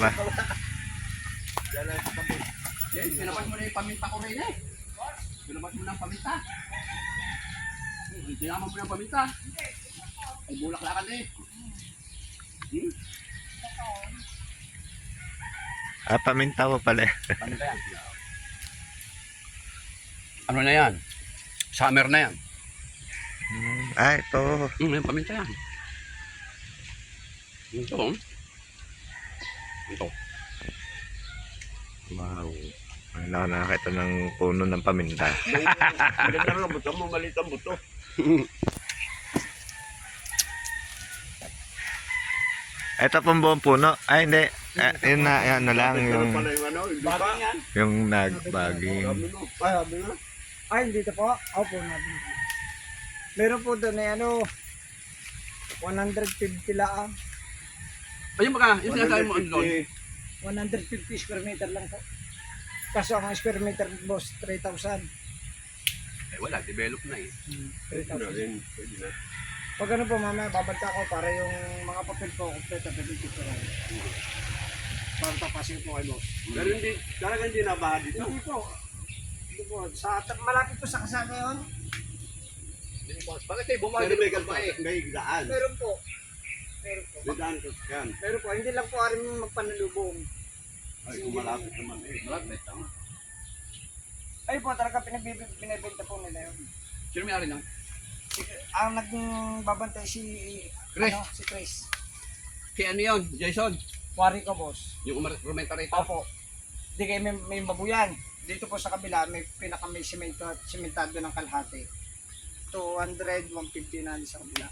ba? Pinabas mo na yung paminta ko rin eh. Pinabas mo na ang paminta. Dinaman mo na ang paminta. Ay bulak lakad eh. Paminta mo pala. Paminta yan. Ano na yan? Summer na yan. Ito. Yung paminta yan. Ito. Ito. Wow. Wala ako nakakita ng puno ng paminta. Maganda lang ang buto mo, maliit ang buto. Ito pong buong puno. Ay, hindi. Yun na, yan na lang Ano yung, pala yung ano, yung lupa? Bagay yan. yung nagbaging. Sabi mo, sabi mo. Ay, dito po. Opo, natin. Meron po doon eh, ano, 150 lang. Ayun baka, yung sinasabi mo ano doon. 150 square meter lang po. Kaso ang square meter, boss, 3,000. Eh wala, develop na eh. 3,000. Pwede na. Pag ano po, mamaya, babanta ko para yung mga papel ko, kompleto, pwede dito lang. Para tapasin po kay boss. Pero hindi, talaga hindi nabaha dito. Hindi po. Hindi po. Malapit po sa kasama yun. Bakit tayo bumagay Pero may dito ganito, ba eh? may daan. Meron po. Meron po. May daan ko yan. Meron po. Hindi lang po aring magpanalubong. Ay, kung malapit naman eh. Malapit, tama. Ay po, talaga binibenta po nila yun. Sino may ari lang? Ang naging babantay si Chris. Ano, si Chris. Kaya ano yun, Jason? Wari ko, boss. Yung rumenta rito. Opo. Di kayo may babuyan. Dito po sa kabila, may may simentado ng kalahati. 200, 150 na sa kabila.